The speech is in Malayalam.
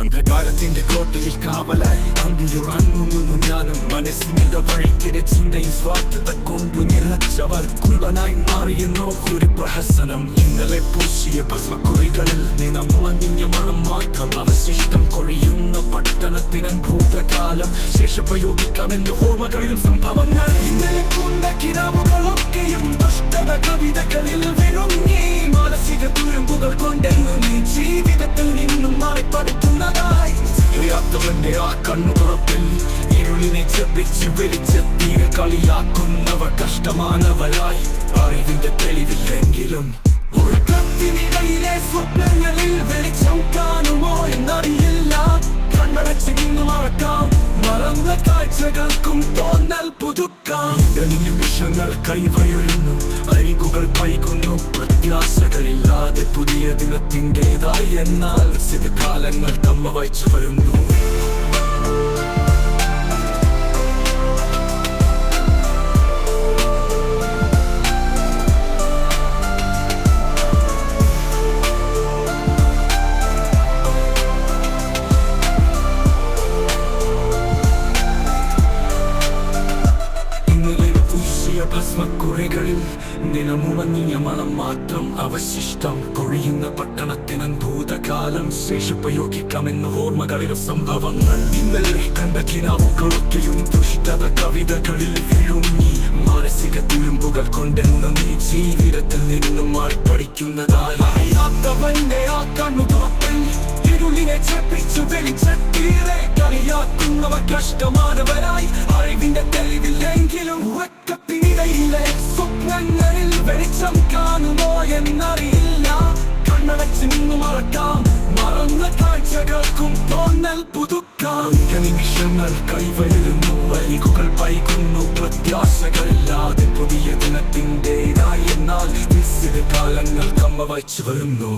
അന്ധകാരത്തിന്റെ കോട്ടയിൽ കാവലായി അന്തിയുറങ്ങുന്നു ഞാനും. മനസ്സിന്റെ വഴിക്കിടെ ചിന്തയും സ്വാർത്ഥത കൊണ്ടു നിറച്ചവർക്കുള്ളനായി മാറിയെന്നോ ഒരു പ്രഹസനം. ഇന്നലെ പൂശിയ ഭസ്മക്കുറികളിൽ നിന്നമുളങ്ങിയ മണം മാത്രം അവശിഷ്ടം കൊഴിയുന്ന പട്ടണത്തിന് ഭൂതകാലം ശേഷപ്രയോഗിക്കാമെന്ന് ഓർമ്മകളിലും സംഭവങ്ങൾ. ഇന്നലെ കൊണ്ട കിനാവുകളൊക്കെയും ദുഷ്ടത കവിതകളിൽ വിഴുങ്ങി. മാനസിക തുരുമ്പുകൾ കൊണ്ടെന്നു നീ ജീവിതത്തിൽ നിന്നും മാറിപ്പടുക്കുന്നതായി. അറിയാത്തവന്റെ ആ കണ്ണു തുറപ്പിൽ ഇരുളിനെ ചെപ്പിച്ച് വെളിച്ചെത്തിയ കളിയാക്കുന്നവർ കഷ്ടമാനവരായി. അറിവിന്റെ തെളിവില്ലെങ്കിലും ഉറക്കത്തിനിടയിലെ സ്വപ്നങ്ങളിൽ വെളിച്ചം കാണുമോ എന്നറിയില്ല. കണ്ണടച്ച് ഇന്ന് മറക്കാം, മറന്ന കാഴ്ചകൾക്കും തോന്നൽ പുതുക്കാം. നിമിഷങ്ങൾ കൈവയുന്നു, അരികുകൾ പൈകുന്നു, പ്രത്യാശകളില്ലാതെ പുതിയ ദിനത്തിൻ്റെതായി. എന്നാൽ സ്ഥിതികാലങ്ങൾ തമ്മ വായിച്ചു വരുന്നു. ഭസ്മക്കുറികളിൽ ദിനമുണങ്ങിയ മണം മാത്രം അവശിഷ്ടം കൊഴിയുന്ന പട്ടണത്തിന് ഭൂതകാലം ശേഷപ്രയോഗിക്കാമെന്ന് ഓർമ്മകളിലെ സംഭവങ്ങൾ. ഇന്നലെ കണ്ട കിനാവുകളൊക്കെയും ദുഷ്ടത കവിതകളിൽ വിഴുങ്ങി. മാനസിക തുരുമ്പുകൾ കൊണ്ടെന്ന് നീ ജീവിതത്തിൽ നിന്നും പഠിക്കുന്നതായി. അറിയാത്തവന്റെ ആ കണ്ണു തുറപ്പിൽ ഇരുളിനെ ചെപ്പിച്ചു വെളിച്ചത്തിലെ കളിയാക്കുന്നവർ കഷ്ടമാനവരായി. അറിവിന്റെ തെളിവില്ലെങ്കിലും ഉറക്കത്തിനിടയിലെ സ്വപ്നങ്ങളിൽ വെളിച്ചം കാണുമോ എന്നറിയില്ല. കണ്ണടച്ച് നിന്ന് മറക്കാം, മറന്ന കാഴ്ചകൾക്കും തോന്നൽ പുതുക്കാം. നിമിഷങ്ങൾ കൈവരുന്നു, അരികുകൾ പൈകുന്നു, പ്രത്യാശകളില്ലാതെ പുതിയ ദിനത്തിൻ്റെതായി. എന്നാൽ കാലങ്ങൾ കമ്മ വച്ചു വരുന്നു.